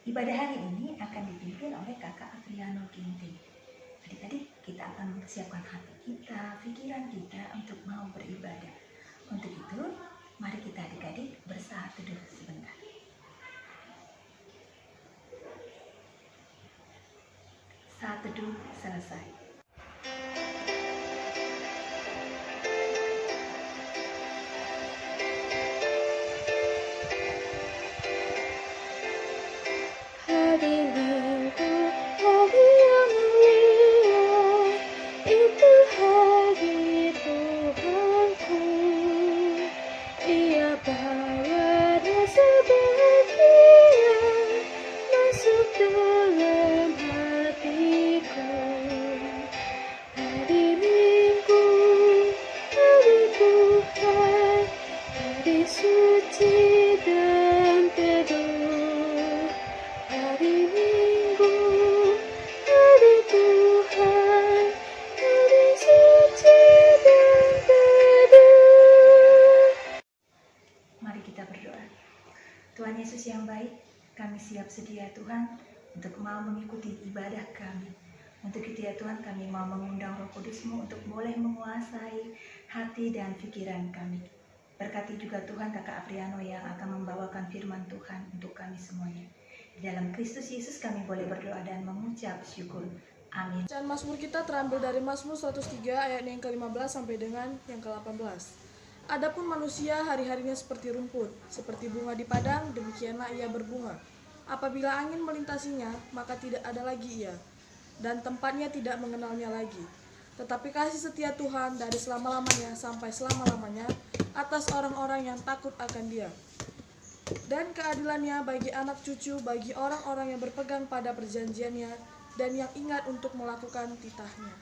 Ibadah hari ini akan dipimpin oleh Kakak Apriano Ginting. Adik-adik, kita akan mempersiapkan hati kita, pikiran kita untuk mau beribadah. Untuk itu, mari kita adik-adik bersaat teduh sebentar. Saat teduh selesai. Hari Minggu, hari yang mulia, itu hari Tuhanku. Ia bawa rasa bahagia masuk dalam hatiku. Hari Minggu, hari Tuhan, hari suci dan teduh. Hari Minggu, hari Tuhan, hari suci dan teduh. Mari kita berdoa. Tuhan Yesus yang baik, kami siap sedia Tuhan untuk mau mengikuti ibadah kami. Untuk itu ya Tuhan, kami mau mengundang Roh Kudus-Mu untuk boleh menguasai hati dan pikiran kami. Berkati juga Tuhan Kakak Apriano yang akan membawakan firman Tuhan untuk kami semuanya. Di dalam Kristus Yesus kami boleh berdoa dan mengucap syukur. Amin. Bacaan Mazmur kita terambil dari Mazmur 103 ayat yang ke-15 sampai dengan yang ke-18. Adapun manusia hari-harinya seperti rumput, seperti bunga di padang, demikianlah ia berbunga. Apabila angin melintasinya, maka tidak ada lagi ia, dan tempatnya tidak mengenalnya lagi. Tetapi kasih setia Tuhan dari selama-lamanya sampai selama-lamanya atas orang-orang yang takut akan Dia. Dan keadilannya bagi anak cucu, bagi orang-orang yang berpegang pada perjanjiannya dan yang ingat untuk melakukan titahnya.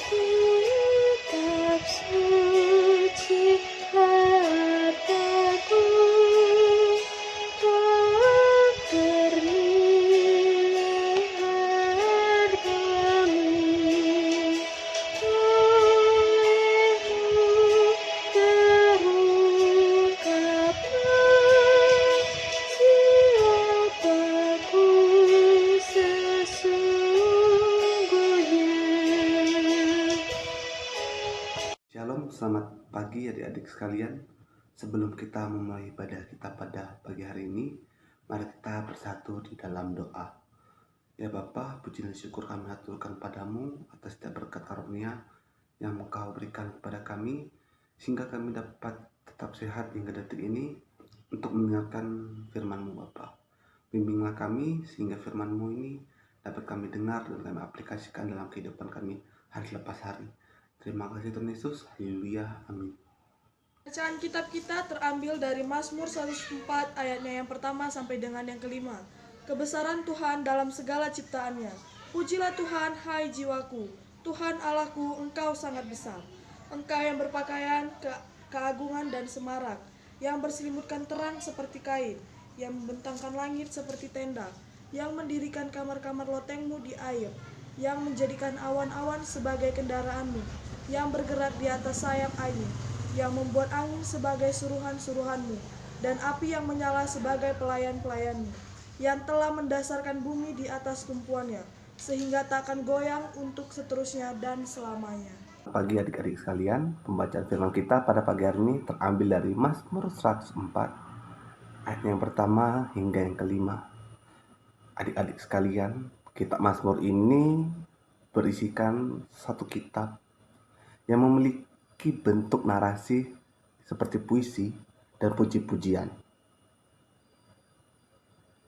Kitab suci hartaku, tak ternilai hargamu. Olehmu terungkaplah siapaku sesungguhnya. Shalom, selamat pagi adik-adik sekalian. Sebelum kita memulai ibadah kita pada pagi hari ini, mari kita bersatu di dalam doa. Ya Bapa, puji dan syukur kami haturkan padamu atas setiap berkat karunia yang Engkau berikan kepada kami, sehingga kami dapat tetap sehat hingga detik ini untuk mendengarkan firman-Mu Bapa. Bimbinglah kami sehingga firman-Mu ini dapat kami dengar dan kami aplikasikan dalam kehidupan kami hari lepas hari. Terima kasih Tuhan Yesus, haleluya, amin. Bacaan kitab kita terambil dari Mazmur 104 ayatnya yang pertama sampai dengan yang kelima. Kebesaran Tuhan dalam segala ciptaannya. Pujilah Tuhan, hai jiwaku. Tuhan Allahku, Engkau sangat besar. Engkau yang berpakaian keagungan dan semarak, yang berselimutkan terang seperti kain, yang membentangkan langit seperti tenda, yang mendirikan kamar-kamar lotengmu di air, yang menjadikan awan-awan sebagai kendaraanmu, yang bergerak di atas sayap angin, yang membuat angin sebagai suruhan-suruhanmu, dan api yang menyala sebagai pelayan-pelayanmu, yang telah mendasarkan bumi di atas tumpuannya, sehingga takkan goyang untuk seterusnya dan selamanya. Pagi adik-adik sekalian, pembacaan firman kita pada pagi hari ini terambil dari Mazmur 104 ayat yang pertama hingga yang kelima. Adik-adik sekalian, kitab Mazmur ini berisikan satu kitab yang memiliki bentuk narasi seperti puisi dan puji-pujian.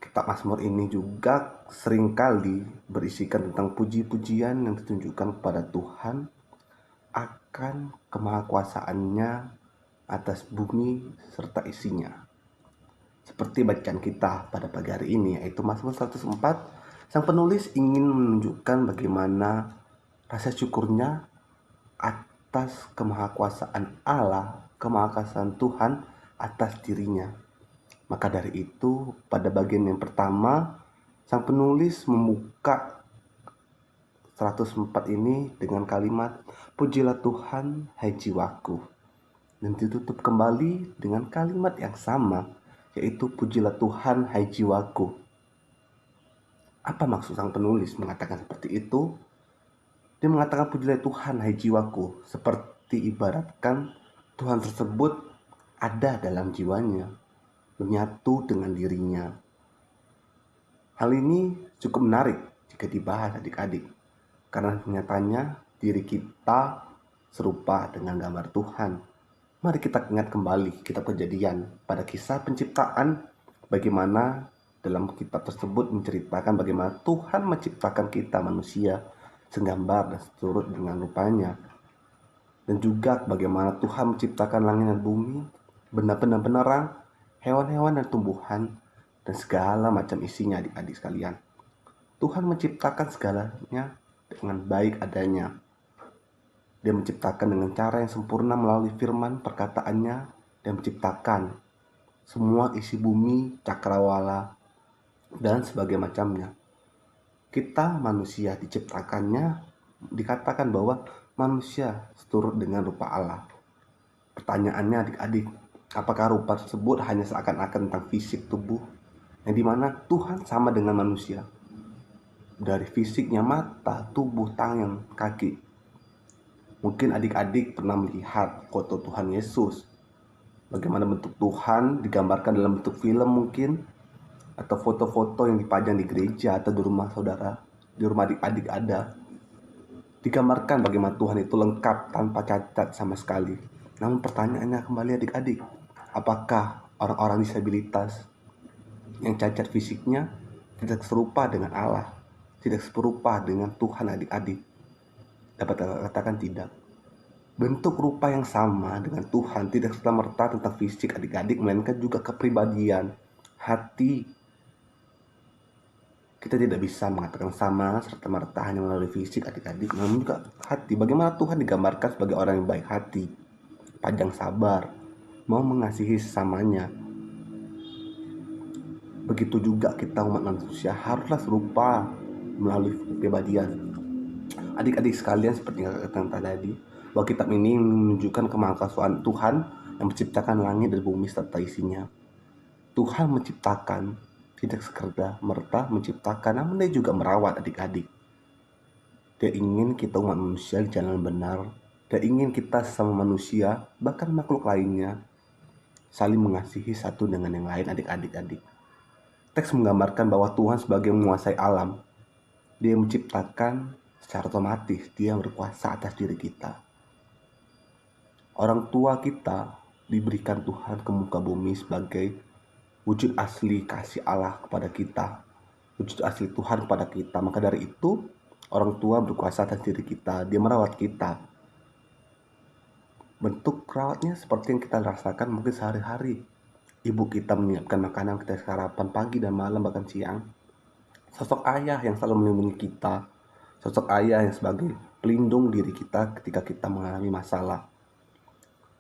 Kitab Mazmur ini juga seringkali berisikan tentang puji-pujian yang ditunjukkan kepada Tuhan akan kemahakuasaannya atas bumi serta isinya. Seperti bacaan kita pada pagi hari ini, yaitu Mazmur 104, sang penulis ingin menunjukkan bagaimana rasa syukurnya atas kemahakuasaan Allah, kemahakuasaan Tuhan atas dirinya. Maka dari itu, pada bagian yang pertama, sang penulis membuka 104 ini dengan kalimat, "Pujilah Tuhan, hai jiwaku." Dan ditutup kembali dengan kalimat yang sama, yaitu "Pujilah Tuhan, hai jiwaku." Apa maksud sang penulis mengatakan seperti itu? Dia mengatakan "Pujilah Tuhan, hai jiwaku", seperti ibaratkan Tuhan tersebut ada dalam jiwanya, menyatu dengan dirinya. Hal ini cukup menarik jika dibahas adik-adik, karena nyatanya diri kita serupa dengan gambar Tuhan. Mari kita ingat kembali kitab Kejadian pada kisah penciptaan, bagaimana dalam kitab tersebut menceritakan bagaimana Tuhan menciptakan kita manusia segambar dan seturut dengan rupanya. Dan juga bagaimana Tuhan menciptakan langit dan bumi, benda-benda penerang, hewan-hewan dan tumbuhan, dan segala macam isinya adik-adik sekalian. Tuhan menciptakan segalanya dengan baik adanya. Dia menciptakan dengan cara yang sempurna melalui firman perkataannya dan menciptakan semua isi bumi, cakrawala, dan sebagainya macamnya. Kita manusia diciptakannya, dikatakan bahwa manusia seturut dengan rupa Allah. Pertanyaannya adik-adik, apakah rupa tersebut hanya seakan-akan tentang fisik tubuh, yang dimana Tuhan sama dengan manusia? Dari fisiknya, mata, tubuh, tangan, kaki. Mungkin adik-adik pernah melihat foto Tuhan Yesus. Bagaimana bentuk Tuhan digambarkan dalam bentuk film mungkin, atau foto-foto yang dipajang di gereja atau di rumah saudara, di rumah adik-adik ada. Digambarkan bagaimana Tuhan itu lengkap tanpa cacat sama sekali. Namun pertanyaannya kembali adik-adik, apakah orang-orang disabilitas yang cacat fisiknya tidak serupa dengan Allah, tidak serupa dengan Tuhan adik-adik? Dapat katakan tidak. Bentuk rupa yang sama dengan Tuhan tidak serta-merta tentang fisik adik-adik, melainkan juga kepribadian, hati. Kita tidak bisa mengatakan sama serta-merta hanya melalui fisik adik-adik, namun juga hati. Bagaimana Tuhan digambarkan sebagai orang yang baik hati, panjang sabar, mau mengasihi sesamanya. Begitu juga kita umat manusia haruslah serupa melalui kepribadian. Adik-adik sekalian, seperti yang katakan tadi, bahwa kitab ini menunjukkan kemahakuasaan Tuhan yang menciptakan langit dan bumi serta isinya. Tuhan menciptakan, tidak sekedar merta menciptakan, namun dia juga merawat adik-adik. Dia ingin kita umat manusia di jalan benar. Dia ingin kita sesama manusia, bahkan makhluk lainnya, saling mengasihi satu dengan yang lain adik-adik. Teks menggambarkan bahwa Tuhan sebagai menguasai alam. Dia menciptakan secara otomatis, dia berkuasa atas diri kita. Orang tua kita diberikan Tuhan ke muka bumi sebagai wujud asli kasih Allah kepada kita, wujud asli Tuhan kepada kita. Maka dari itu, orang tua berkuasa atas diri kita, dia merawat kita. Bentuk rawatnya seperti yang kita rasakan mungkin sehari-hari. Ibu kita menyiapkan makanan kita sarapan pagi dan malam, bahkan siang. Sosok ayah yang selalu melindungi kita, sosok ayah yang sebagai pelindung diri kita ketika kita mengalami masalah.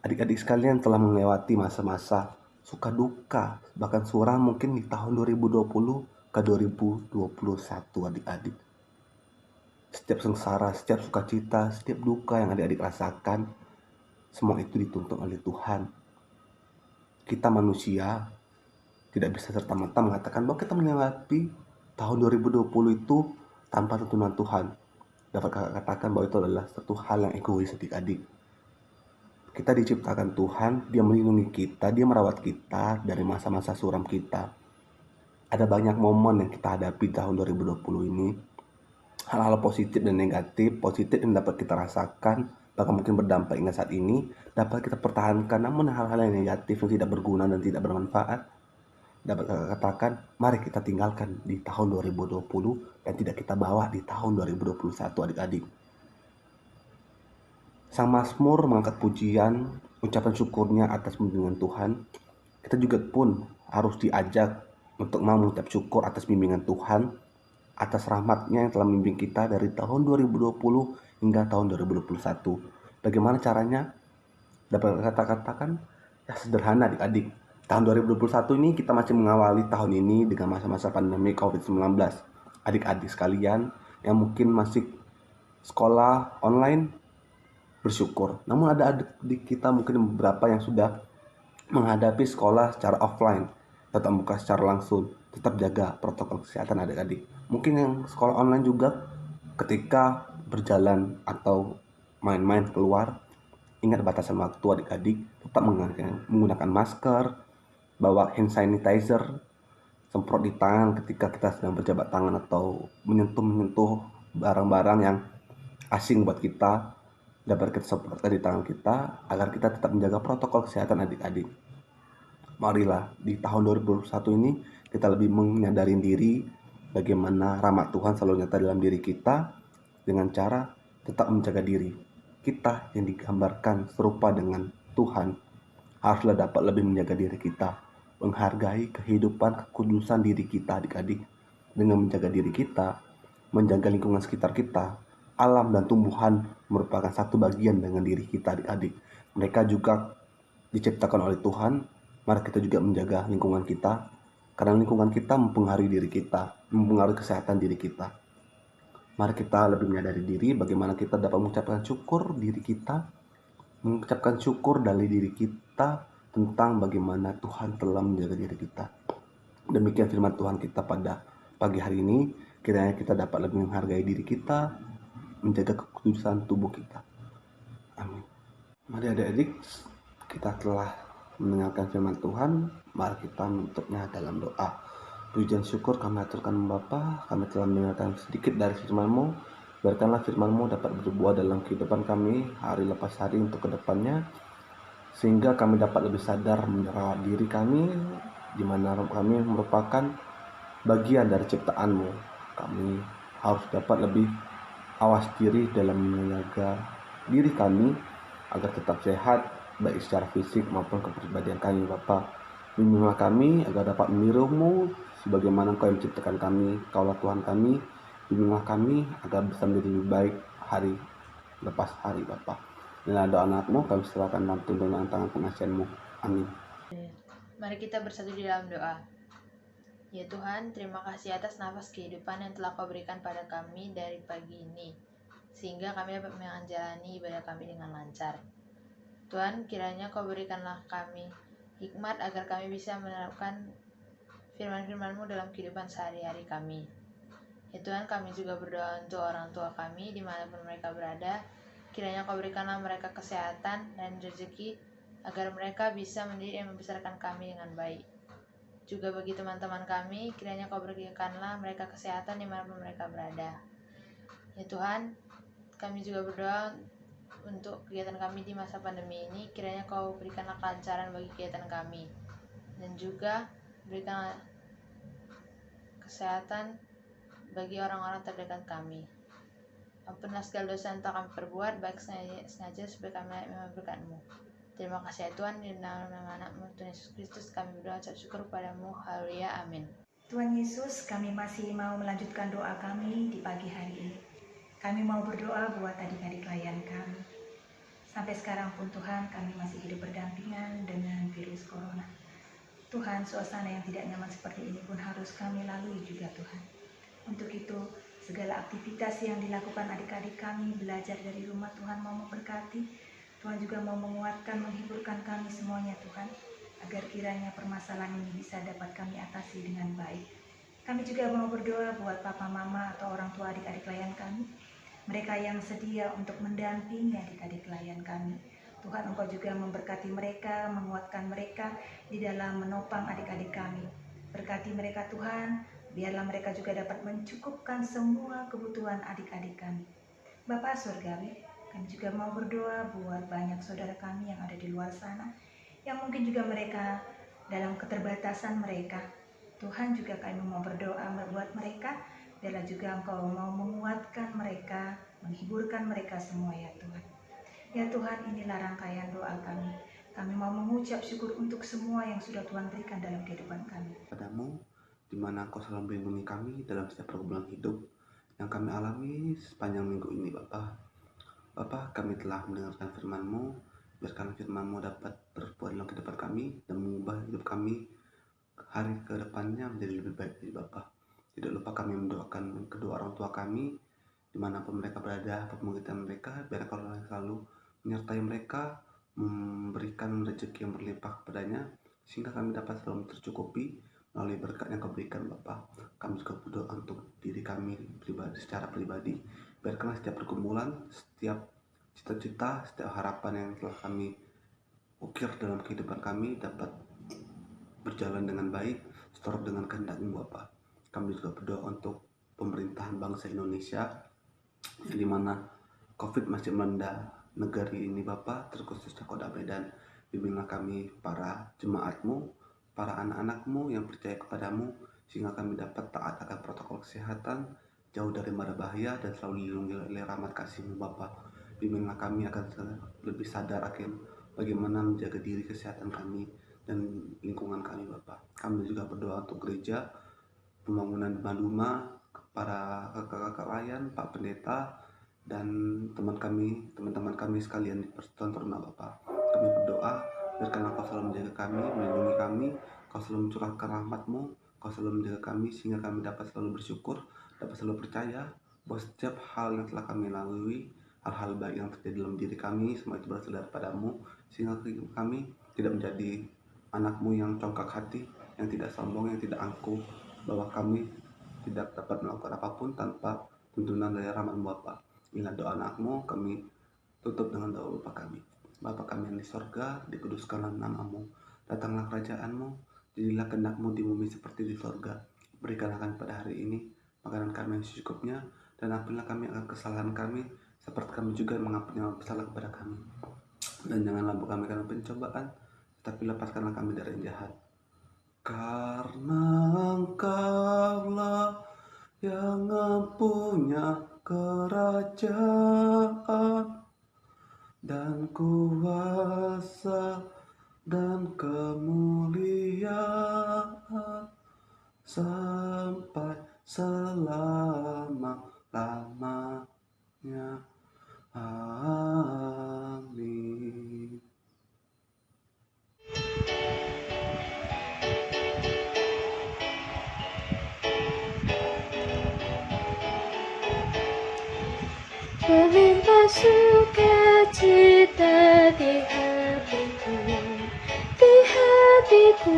Adik-adik sekalian telah melewati masa-masa suka duka, bahkan suram mungkin di tahun 2020 ke 2021 adik-adik. Setiap sengsara, setiap sukacita, setiap duka yang adik-adik rasakan, semua itu dituntun oleh Tuhan. Kita manusia tidak bisa serta-merta mengatakan bahwa kita melewati tahun 2020 itu tanpa tuntunan Tuhan. Dapat katakan bahwa itu adalah satu hal yang egois adik-adik. Kita diciptakan Tuhan, dia melindungi kita, dia merawat kita dari masa-masa suram kita. Ada banyak momen yang kita hadapi tahun 2020 ini. Hal-hal positif dan negatif, positif yang dapat kita rasakan, bahkan mungkin berdampak hingga saat ini, dapat kita pertahankan. Namun hal-hal yang negatif yang tidak berguna dan tidak bermanfaat, dapat katakan, mari kita tinggalkan di tahun 2020 dan tidak kita bawa di tahun 2021 adik-adik. Sang Mazmur mengangkat pujian, ucapan syukurnya atas bimbingan Tuhan. Kita juga pun harus diajak untuk mau mengucap syukur atas bimbingan Tuhan, atas rahmatnya yang telah membimbing kita dari tahun 2020 hingga tahun 2021. Bagaimana caranya? Dapat kata-katakan ya sederhana adik-adik. Tahun 2021 ini kita masih mengawali tahun ini dengan masa-masa pandemi COVID-19. Adik-adik sekalian yang mungkin masih sekolah online, bersyukur. Namun ada adik kita mungkin beberapa yang sudah menghadapi sekolah secara offline, tatap muka secara langsung. Tetap jaga protokol kesehatan adik-adik. Mungkin yang sekolah online juga ketika berjalan atau main-main keluar, ingat batasan waktu adik-adik, tetap menggunakan masker, bawa hand sanitizer, semprot di tangan ketika kita sedang berjabat tangan atau menyentuh barang-barang yang asing buat kita, dapat kita semprotkan di tangan kita agar kita tetap menjaga protokol kesehatan adik-adik. Marilah di tahun 2021 ini kita lebih menyadari diri bagaimana rahmat Tuhan selalu nyata dalam diri kita dengan cara tetap menjaga diri. Kita yang digambarkan serupa dengan Tuhan haruslah dapat lebih menjaga diri kita, menghargai kehidupan kekudusan diri kita adik-adik. Dengan menjaga diri kita, menjaga lingkungan sekitar kita, alam dan tumbuhan merupakan satu bagian dengan diri kita adik-adik. Mereka juga diciptakan oleh Tuhan, mari kita juga menjaga lingkungan kita, karena lingkungan kita mempengaruhi diri kita, mempengaruhi kesehatan diri kita. Mari kita lebih menyadari diri bagaimana kita dapat mengucapkan syukur diri kita, mengucapkan syukur dari diri kita tentang bagaimana Tuhan telah menjaga diri kita. Demikian firman Tuhan kita pada pagi hari ini. Kiranya kita dapat lebih menghargai diri kita, menjaga kekudusan tubuh kita. Amin. Mari adik-adik, kita telah mendengarkan firman Tuhan. Mari kita menutupnya dalam doa. Pujian syukur kami aturkan Bapa, kami telah mendengarkan sedikit dari firman-Mu. Biarkanlah firman-Mu dapat berbuah dalam kehidupan kami hari lepas hari untuk kedepannya, sehingga kami dapat lebih sadar merawat diri kami, di mana kami merupakan bagian dari ciptaan-Mu. Kami harus dapat lebih awas diri dalam menjaga diri kami agar tetap sehat, baik secara fisik maupun kepribadian kami, Bapa. Bimbinglah kami agar dapat meniru-Mu sebagaimana Engkau yang menciptakan kami, Kaulah Tuhan kami. Bimbinglah kami agar bisa menjadi lebih baik hari lepas hari, Bapa. Inilah doa anak-Mu, kami serahkan dalam tuntunan tangan pengasihan-Mu. Amin. Mari kita bersatu di dalam doa. Ya Tuhan, terima kasih atas nafas kehidupan yang telah Kau berikan pada kami dari pagi ini, sehingga kami dapat menjalani ibadah kami dengan lancar. Tuhan, kiranya Kau berikanlah kami hikmat agar kami bisa menerapkan firman-firman-Mu dalam kehidupan sehari-hari kami. Ya Tuhan, kami juga berdoa untuk orang tua kami dimanapun mereka berada. Kiranya Kau berikanlah mereka kesehatan dan rezeki agar mereka bisa mendidik dan membesarkan kami dengan baik. Juga bagi teman-teman kami, kiranya Kau berikanlah mereka kesehatan dimanapun mereka berada. Ya Tuhan, kami juga berdoa untuk kegiatan kami di masa pandemi ini. Kiranya Kau berikanlah kelancaran bagi kegiatan kami, dan juga berikanlah kesehatan bagi orang-orang terdekat kami. Ampunlah segala dosa yang telah kami perbuat, baik sengaja supaya kami memang berkat-Mu. Terima kasih ya Tuhan, di nama anak-Mu Tuhan Yesus Kristus kami berdoa ucap syukur padamu. Haleluya, amin. Tuhan Yesus, kami masih mau melanjutkan doa kami di pagi hari ini. Kami mau berdoa buat adik-adik klien kami. Sampai sekarang pun Tuhan, kami masih hidup berdampingan dengan virus corona. Tuhan, suasana yang tidak nyaman seperti ini pun harus kami lalui juga Tuhan. Untuk itu, segala aktivitas yang dilakukan adik-adik kami belajar dari rumah, Tuhan mau memberkati. Tuhan juga mau menguatkan, menghiburkan kami semuanya Tuhan, agar kiranya permasalahan ini bisa dapat kami atasi dengan baik. Kami juga mau berdoa buat papa, mama, atau orang tua adik-adik klien kami, mereka yang sedia untuk mendampingi adik-adik klien kami. Tuhan, Engkau juga memberkati mereka, menguatkan mereka di dalam menopang adik-adik kami. Berkati mereka Tuhan, biarlah mereka juga dapat mencukupkan semua kebutuhan adik-adik kami. Bapa Surgawi, kami juga mau berdoa buat banyak saudara kami yang ada di luar sana, yang mungkin juga mereka dalam keterbatasan mereka. Tuhan, juga kami mau berdoa buat mereka, biarlah juga Engkau mau menguatkan mereka, menghiburkan mereka semua ya Tuhan. Ya Tuhan, inilah rangkaian doa kami. Kami mau mengucap syukur untuk semua yang sudah Tuhan berikan dalam kehidupan kami. Padamu, di mana Engkau selalu melindungi kami dalam setiap pergumulan hidup yang kami alami sepanjang minggu ini, Bapa. Bapa, kami telah mendengarkan firman-Mu. Biarkan firman-Mu dapat berbuah dalam kehidupan kami dan mengubah hidup kami hari ke depannya menjadi lebih baik dari Bapa. Tidak lupa kami mendoakan kedua orang tua kami dimanapun mereka berada, pemungkitan mereka, biar kalau selalu menyertai mereka, memberikan rezeki yang berlimpah kepadanya, sehingga kami dapat selalu tercukupi melalui berkat yang kau berikan Bapa. Kami juga berdoa untuk diri kami pribadi, secara pribadi, biarkanlah setiap pergumulan, setiap cita-cita, setiap harapan yang telah kami ukir dalam kehidupan kami dapat berjalan dengan baik, seturut dengan kehendak-Mu Bapa. Kami juga berdoa untuk pemerintahan bangsa Indonesia, yang dimana COVID masih melanda negeri ini Bapa, terkhususnya Kota Medan. Bimbinglah kami para jemaat-Mu, para anak-anak-Mu yang percaya kepadamu, sehingga kami dapat taat akan protokol kesehatan, jauh dari mara bahaya, dan selalu dilindungi oleh rahmat kasih-Mu Bapa. Bimbinglah kami akan lebih sadar akan bagaimana menjaga diri kesehatan kami dan lingkungan kami Bapa. Kami juga berdoa untuk gereja, pembangunan Banduma, para kakak-kakak layan, Pak Pendeta, dan teman-teman kami sekalian di Persatuan Teruna Bapa. Kami berdoa, biarkan Kau selalu menjaga kami, melindungi kami, Kau selalu mencurahkan rahmat-Mu, Kau selalu menjaga kami, sehingga kami dapat selalu bersyukur, dapat selalu percaya bahwa setiap hal yang telah kami lalui, hal-hal baik yang terjadi dalam diri kami, semua itu berasal daripada-Mu, sehingga kami tidak menjadi anak-Mu yang congkak hati, yang tidak sombong, yang tidak angkuh, bahwa kami tidak dapat melakukan apapun tanpa tuntunan dari rahmat-Mu Bapa. Inilah doa anak-Mu, kami tutup dengan doa Bapa kami. Bapa kami yang di sorga, dikuduskanlah nama-Mu, datanglah kerajaan-Mu, jadilah kehendak-Mu di bumi seperti di sorga. Berikanlah kami pada hari ini makanan kami yang secukupnya, dan ampunilah kami akan kesalahan kami, seperti kami juga mengampuni yang bersalah kepada kami. Dan janganlah bawa kami dalam pencobaan, tetapi lepaskanlah kami dari yang jahat. Karena Engkaulah yang mempunyai kerajaan dan kuasa dan kemuliaan sampai selama-lamanya. Amin. Berlimpah sukacita di hatiku, di hatiku,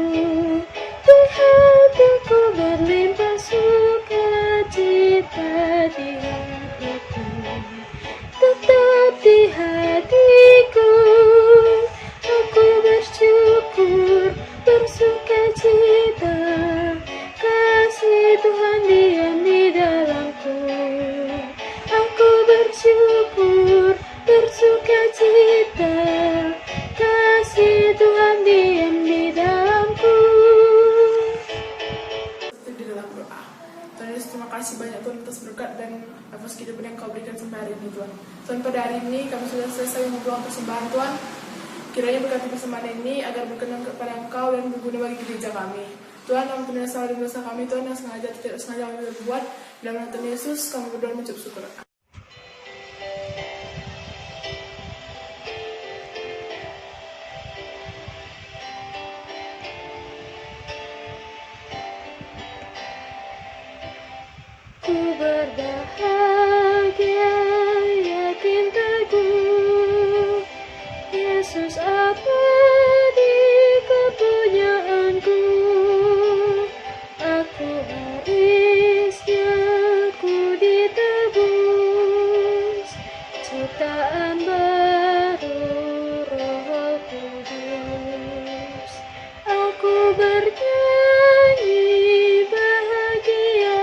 di hatiku. Berlimpah sukacita di hatiku, tetap di hatiku. Aku bersyukur, bersukacita, kasih Tuhan diam di dalamku. Aku bersyukur, bersukacita, kasih Tuhan diam di dalamku. Di dalam doa. Tuhan Yesus, terima kasih banyak Tuhan atas berkat dan atas kehidupan yang Kau berikan sampai hari ini Tuhan. Tuhan, pada hari ini kami sudah selesai membawa persembahan Tuhan. Kiranya berkati persembahan ini agar berkenan kepada Engkau dan berguna bagi gereja kami. Tuhan, ampuni dosa dan dosa kami Tuhan yang sengaja atau tidak sengaja kami berbuat. Dalam nama Tuhan Yesus kami berdoa dan mengucap syukur. Ku berbahagia, yakin teguh, Yesus ada di kepunyaanku. Aku harisnya, ku ditebus, ciptaan baru Roh Kudus. Aku bernyanyi bahagia,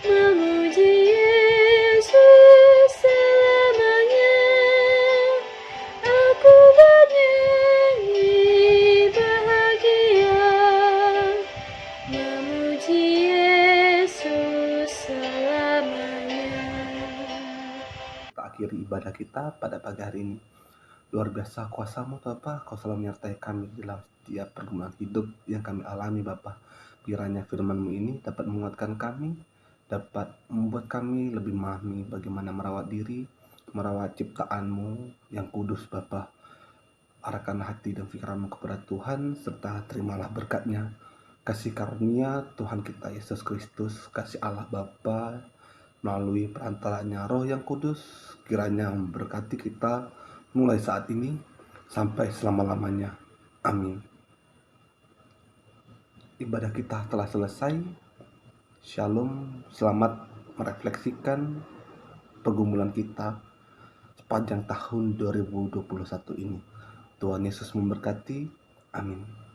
memuji Yesus selamanya. Aku bernyanyi bahagia, memuji Yesus selamanya. Kita akhiri ibadah kita pada pagi hari ini. Luar biasa kuasa-Mu Bapa, Kau selalu menyertai kami dalam setiap pergumulan hidup yang kami alami Bapa. Kiranya firman-Mu ini dapat menguatkan kami, dapat membuat kami lebih memahami bagaimana merawat diri, merawat ciptaanmu yang kudus Bapa. Arahkan hati dan pikiranmu kepada Tuhan, serta terimalah berkatnya. Kasih karunia Tuhan kita Yesus Kristus, kasih Allah Bapa melalui perantaranya Roh yang Kudus, kiranya memberkati kita mulai saat ini sampai selama-lamanya. Amin. Ibadah kita telah selesai. Shalom, selamat merefleksikan pergumulan kita sepanjang tahun 2021 ini. Tuhan Yesus memberkati. Amin.